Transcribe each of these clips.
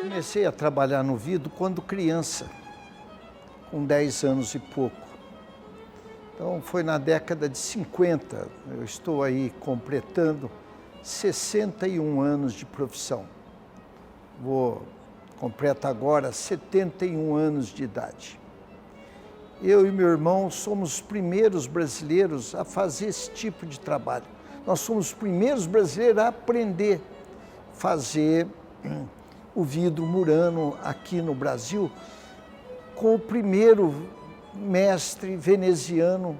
Comecei a trabalhar no vidro quando criança, com 10 anos e pouco. Então foi na década de 50, eu estou aí completando 61 anos de profissão. Completo agora 71 anos de idade. Eu e meu irmão somos os primeiros brasileiros a fazer esse tipo de trabalho. Nós somos os primeiros brasileiros a aprender a fazer o vidro murano aqui no Brasil, com o primeiro mestre veneziano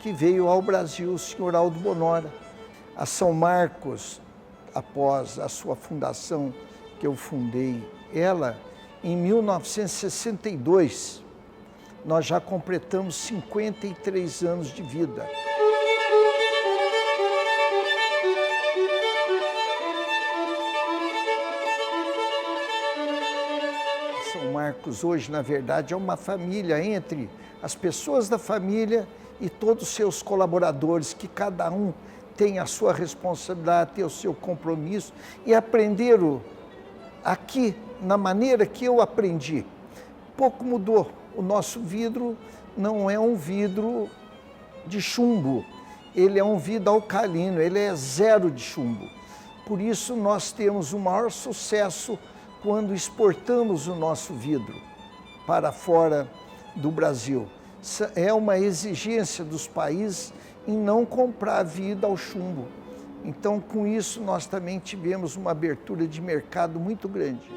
que veio ao Brasil, o senhor Aldo Bonora. A São Marcos, após a sua fundação, que eu fundei ela, em 1962, nós já completamos 53 anos de vida. São Marcos hoje, na verdade, é uma família entre as pessoas da família e todos os seus colaboradores, que cada um tem a sua responsabilidade, tem o seu compromisso, e aprenderam aqui, na maneira que eu aprendi. Pouco mudou. O nosso vidro não é um vidro de chumbo, ele é um vidro alcalino, ele é zero de chumbo. Por isso nós temos o maior sucesso quando exportamos o nosso vidro para fora do Brasil. É uma exigência dos países em não comprar vidro ao chumbo. Então, com isso, nós também tivemos uma abertura de mercado muito grande.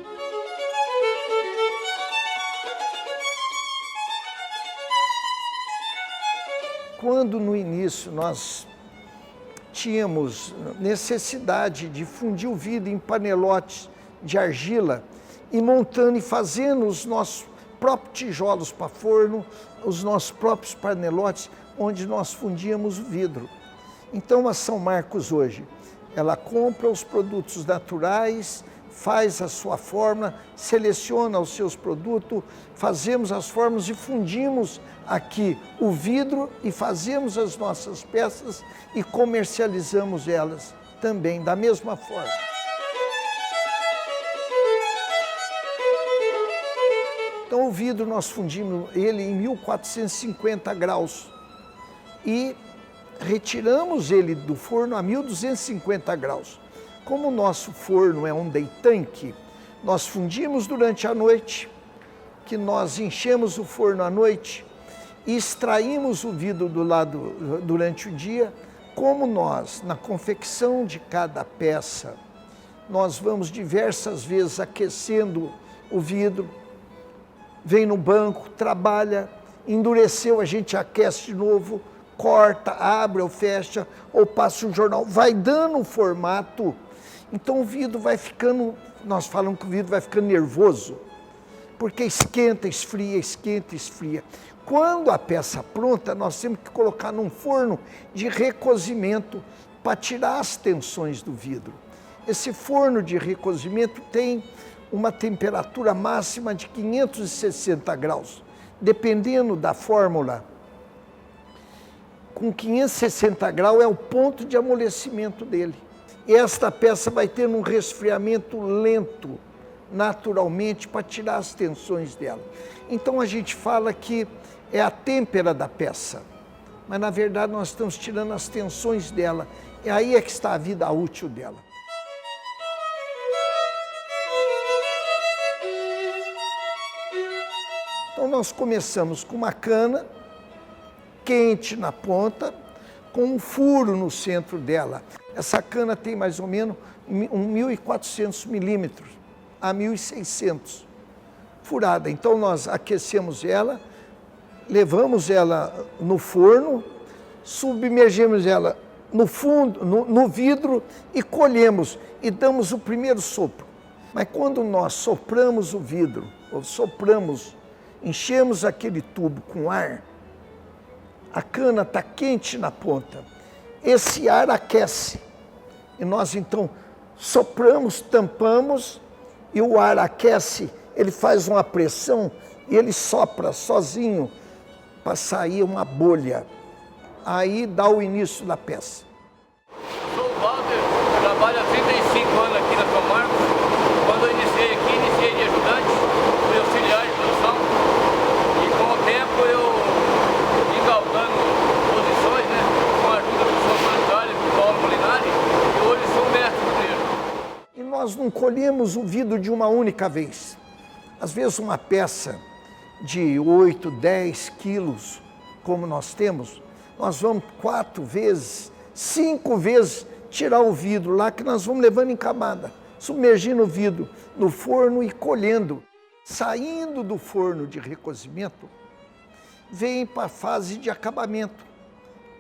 Quando no início nós tínhamos necessidade de fundir o vidro em panelotes de argila e montando e fazendo os nossos próprios tijolos para forno, os nossos próprios panelotes, onde nós fundíamos o vidro. Então a São Marcos hoje, ela compra os produtos naturais, faz a sua fórmula, seleciona os seus produtos, fazemos as fórmulas e fundimos aqui o vidro e fazemos as nossas peças e comercializamos elas também da mesma forma. Então o vidro nós fundimos ele em 1450 graus e retiramos ele do forno a 1250 graus. Como o nosso forno é um day tank, nós fundimos durante a noite, que nós enchemos o forno à noite e extraímos o vidro do lado durante o dia. Como nós, na confecção de cada peça, nós vamos diversas vezes aquecendo o vidro, vem no banco, trabalha, endureceu, a gente aquece de novo, corta, abre ou fecha, ou passa um jornal, vai dando um formato. Então o vidro vai ficando, nós falamos que o vidro vai ficando nervoso, porque esquenta, esfria, esquenta, esfria. Quando a peça pronta, nós temos que colocar num forno de recozimento para tirar as tensões do vidro. Esse forno de recozimento tem uma temperatura máxima de 560 graus, dependendo da fórmula. Com 560 graus é o ponto de amolecimento dele. E esta peça vai ter um resfriamento lento, naturalmente, para tirar as tensões dela. Então a gente fala que é a têmpera da peça, mas na verdade nós estamos tirando as tensões dela. E aí é que está a vida útil dela. Então nós começamos com uma cana quente na ponta, com um furo no centro dela. Essa cana tem mais ou menos 1.400 milímetros a 1.600 furada. Então nós aquecemos ela, levamos ela no forno, submergimos ela no fundo, no vidro e colhemos e damos o primeiro sopro. Mas quando nós sopramos o vidro, ou enchemos aquele tubo com ar, a cana está quente na ponta, esse ar aquece. E nós então sopramos, tampamos, e o ar aquece, ele faz uma pressão e ele sopra sozinho para sair uma bolha. Aí dá o início da peça. Eu sou o Walter, trabalho há 35 anos aqui na São Marcos. Quando eu iniciei aqui, iniciei colhemos o vidro de uma única vez. Às vezes uma peça de 8, 10 quilos, como nós temos, nós vamos 4 vezes, 5 vezes tirar o vidro lá, que nós vamos levando em camada, submergindo o vidro no forno e colhendo. Saindo do forno de recozimento, vem para a fase de acabamento,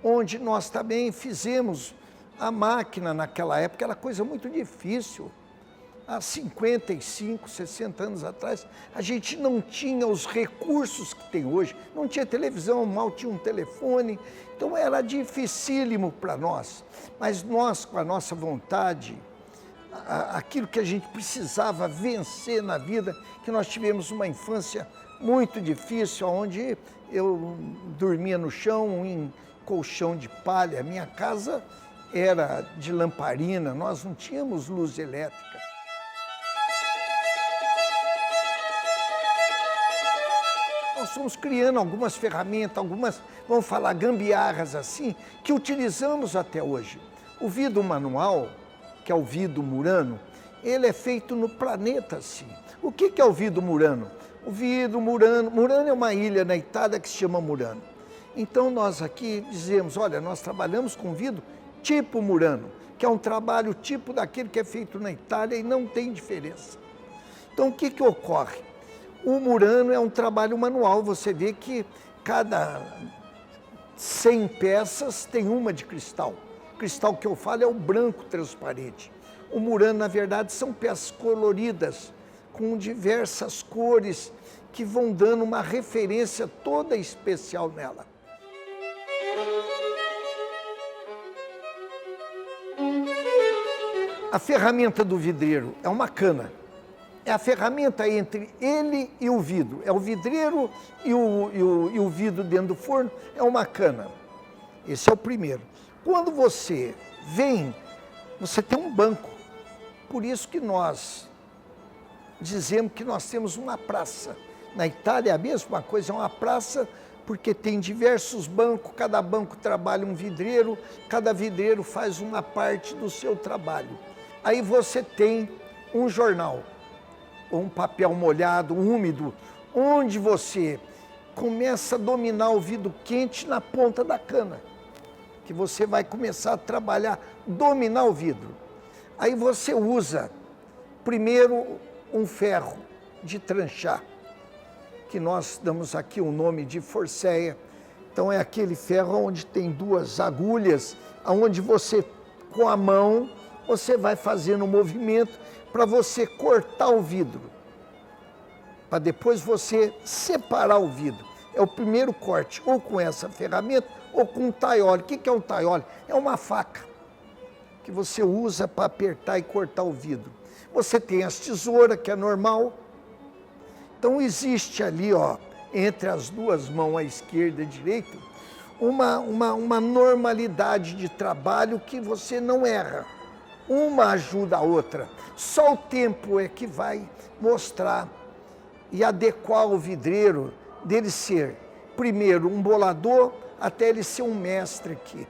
onde nós também fizemos a máquina naquela época, era coisa muito difícil. Há 55, 60 anos atrás, a gente não tinha os recursos que tem hoje, não tinha televisão, mal tinha um telefone, então era dificílimo para nós. Mas nós, com a nossa vontade, aquilo que a gente precisava vencer na vida, que nós tivemos uma infância muito difícil, onde eu dormia no chão, em colchão de palha. Minha casa era de lamparina, nós não tínhamos luz elétrica. Nós fomos criando algumas ferramentas, algumas, vamos falar, gambiarras assim, que utilizamos até hoje. O vidro manual, que é o vidro Murano, ele é feito no planeta assim. O que é o vidro Murano? O vidro Murano é uma ilha na Itália que se chama Murano. Então nós aqui dizemos, olha, nós trabalhamos com vidro tipo Murano, que é um trabalho tipo daquele que é feito na Itália e não tem diferença. Então o que ocorre? O Murano é um trabalho manual, você vê que cada 100 peças tem uma de cristal. O cristal que eu falo é o branco transparente. O Murano, na verdade, são peças coloridas, com diversas cores, que vão dando uma referência toda especial nela. A ferramenta do vidreiro é uma cana. É a ferramenta entre ele e o vidro. É o vidreiro e o vidro dentro do forno, é uma cana. Esse é o primeiro. Quando você vem, você tem um banco. Por isso que nós dizemos que nós temos uma praça. Na Itália é a mesma coisa, é uma praça porque tem diversos bancos, cada banco trabalha um vidreiro, cada vidreiro faz uma parte do seu trabalho. Aí você tem um jornal, ou um papel molhado, úmido, onde você começa a dominar o vidro quente na ponta da cana, que você vai começar a trabalhar, dominar o vidro. Aí você usa, primeiro, um ferro de tranchar, que nós damos aqui o nome de forceia. Então é aquele ferro onde tem 2 agulhas, onde você, com a mão, você vai fazendo um movimento para você cortar o vidro, para depois você separar o vidro. É o primeiro corte, ou com essa ferramenta, ou com um taiole. O que é um taiole? É uma faca que você usa para apertar e cortar o vidro. Você tem as tesouras, que é normal. Então existe ali, ó, entre as 2 mãos, a esquerda e a direita, uma normalidade de trabalho que você não erra. Uma ajuda a outra. Só o tempo é que vai mostrar e adequar o vidreiro dele ser, primeiro, um bolador, até ele ser um mestre aqui. Eu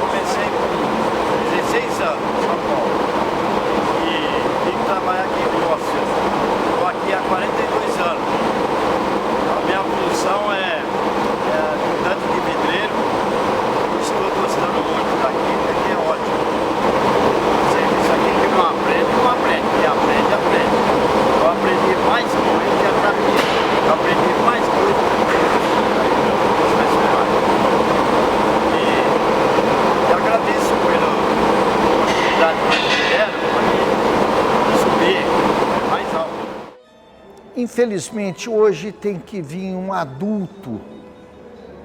comecei com 16 anos em São Paulo e vim trabalhar aqui em Ócios. Estou aqui há 42 anos. A minha função é ajudante de vidreiro. Estou gostando muito daqui, porque é ótimo. Isso aqui que não aprende, não aprende. Quem aprende, aprende. Eu aprendi mais coisa que a capinha. Eu aprendi mais coisa que a E eu agradeço pela oportunidade que me deram para subir mais alto. Infelizmente, hoje tem que vir um adulto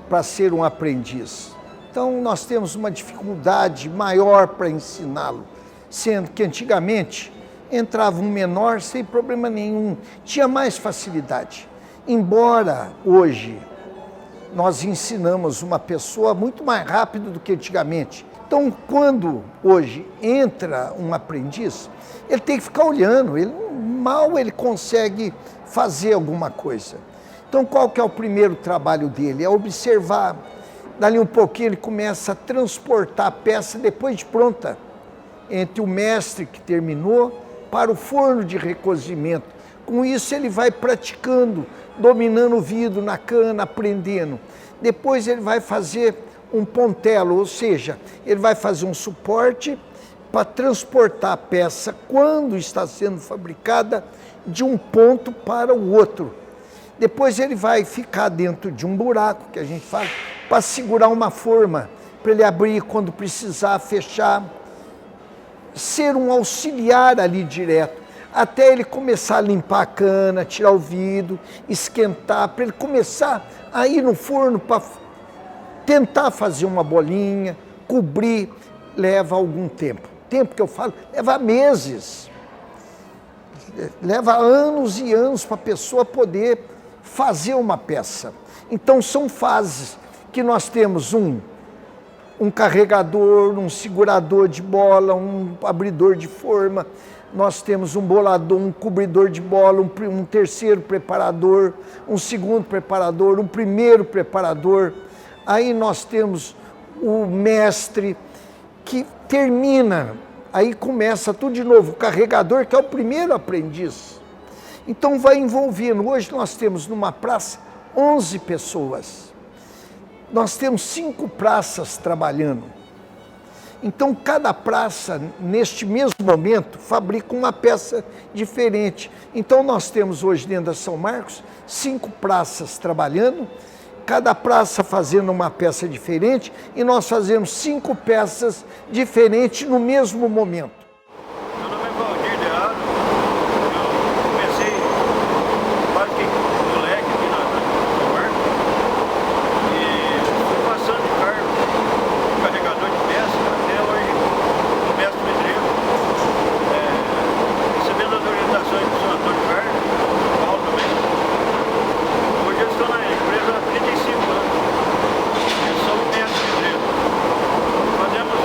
para ser um aprendiz. Então, nós temos uma dificuldade maior para ensiná-lo, sendo que antigamente entrava um menor sem problema nenhum, tinha mais facilidade. Embora hoje nós ensinamos uma pessoa muito mais rápido do que antigamente. Então, quando hoje entra um aprendiz, ele tem que ficar olhando, mal ele consegue fazer alguma coisa. Então, qual que é o primeiro trabalho dele? É observar. Dali um pouquinho ele começa a transportar a peça depois de pronta. entre o mestre que terminou para o forno de recozimento. Com isso ele vai praticando, dominando o vidro na cana, aprendendo. Depois ele vai fazer um pontelo, ou seja, ele vai fazer um suporte para transportar a peça quando está sendo fabricada de um ponto para o outro. Depois ele vai ficar dentro de um buraco, que a gente fala, para segurar uma forma, para ele abrir quando precisar, fechar, ser um auxiliar ali direto, até ele começar a limpar a cana, tirar o vidro, esquentar, para ele começar a ir no forno para tentar fazer uma bolinha, cobrir, leva algum tempo. Tempo que eu falo, leva meses, leva anos e anos para a pessoa poder fazer uma peça. Então são fases que nós temos um carregador, um segurador de bola, um abridor de forma, nós temos um bolador, um cobridor de bola, um terceiro preparador, um segundo preparador, um primeiro preparador. Aí nós temos o mestre que termina, aí começa tudo de novo, o carregador que é o primeiro aprendiz. Então vai envolvendo. Hoje nós temos numa praça 11 pessoas. Nós temos 5 praças trabalhando. Então cada praça, neste mesmo momento, fabrica uma peça diferente. Então nós temos hoje dentro da São Marcos 5 praças trabalhando, cada praça fazendo uma peça diferente, e nós fazemos 5 peças diferentes no mesmo momento. Meu nome é Valdir de Aro. Eu comecei quase que moleque aqui na São Marcos e fui passando de cargo, carregador de peça, até hoje o mestre pedreiro, recebendo as orientações do senhor Antônio Carlos, do Paulo também. Hoje eu estou na empresa há 35 anos. Eu sou o mestre pedreiro. Fazemos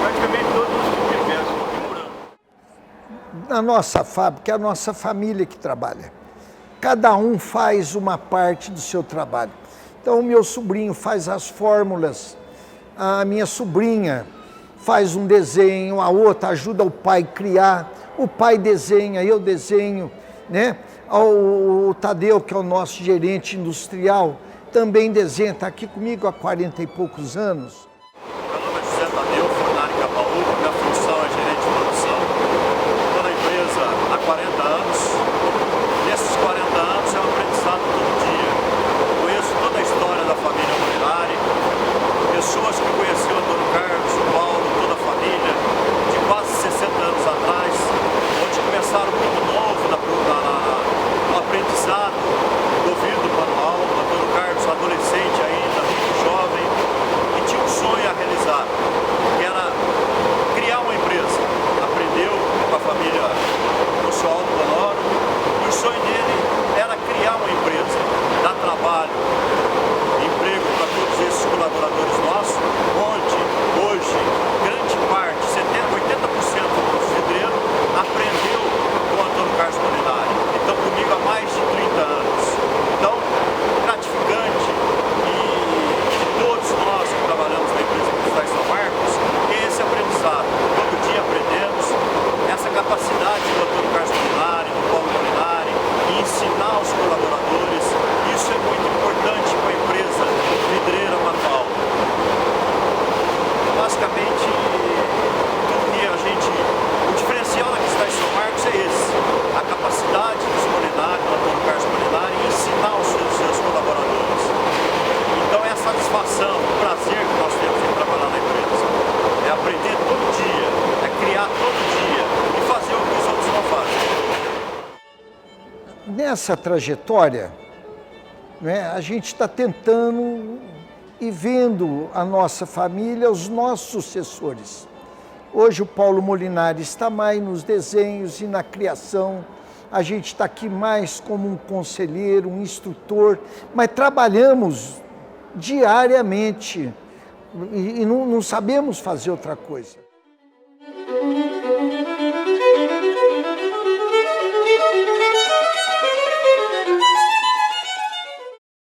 praticamente todos os tipos de peças aqui morando. Na nossa fábrica, é a nossa família que trabalha. Cada um faz uma parte do seu trabalho. Então o meu sobrinho faz as fórmulas, a minha sobrinha faz um desenho, a outra ajuda o pai a criar, o pai desenha, eu desenho, né? O Tadeu, que é o nosso gerente industrial, também desenha, está aqui comigo há 40 e poucos anos. Meu nome é José Tadeu, fornário Capaú, minha função é gerente de produção. Estou na empresa há 40 anos. Nesses 40 anos é um aprendizado todo dia. Conheço toda a história da família Molinari, pessoas que conheciam o Antônio Carlos, o Paulo, toda a família, de quase 60 anos atrás, onde começaram muito novo no aprendizado do vidro manual. O Antônio Carlos, adolescente ainda, muito jovem, e tinha um sonho a realizar, que era criar uma empresa. Aprendeu com a família do seu Aldo Bonoro, e o sonho dele era criar uma empresa, dar trabalho, emprego para todos esses colaboradores nossos, onde hoje grande parte, 80% dos vidreiros aprendeu com o Antônio Carlos Molinari. Então comigo há mais de 30 anos. Então, gratificante, e de todos nós que trabalhamos na empresa Cristais São Marcos, esse aprendizado. Todo dia aprendemos essa capacidade do Antônio Carlos Molinari, do Paulo Molinari, e ensinar os colaboradores. Isso é muito importante para a empresa vidreira manual. Basicamente, tudo que o diferencial da Cristais São Marcos é esse, a capacidade dos Molinari, do Antônio Carlos Molinari, em ensinar os seus colaboradores. Então é a satisfação, o prazer que nós temos em trabalhar na empresa. É aprender todo dia, é criar todo dia e fazer o que os outros não fazem. Nessa trajetória, né, a gente está tentando e vendo a nossa família, os nossos sucessores. Hoje o Paulo Molinari está mais nos desenhos e na criação, a gente está aqui mais como um conselheiro, um instrutor, mas trabalhamos diariamente e não sabemos fazer outra coisa.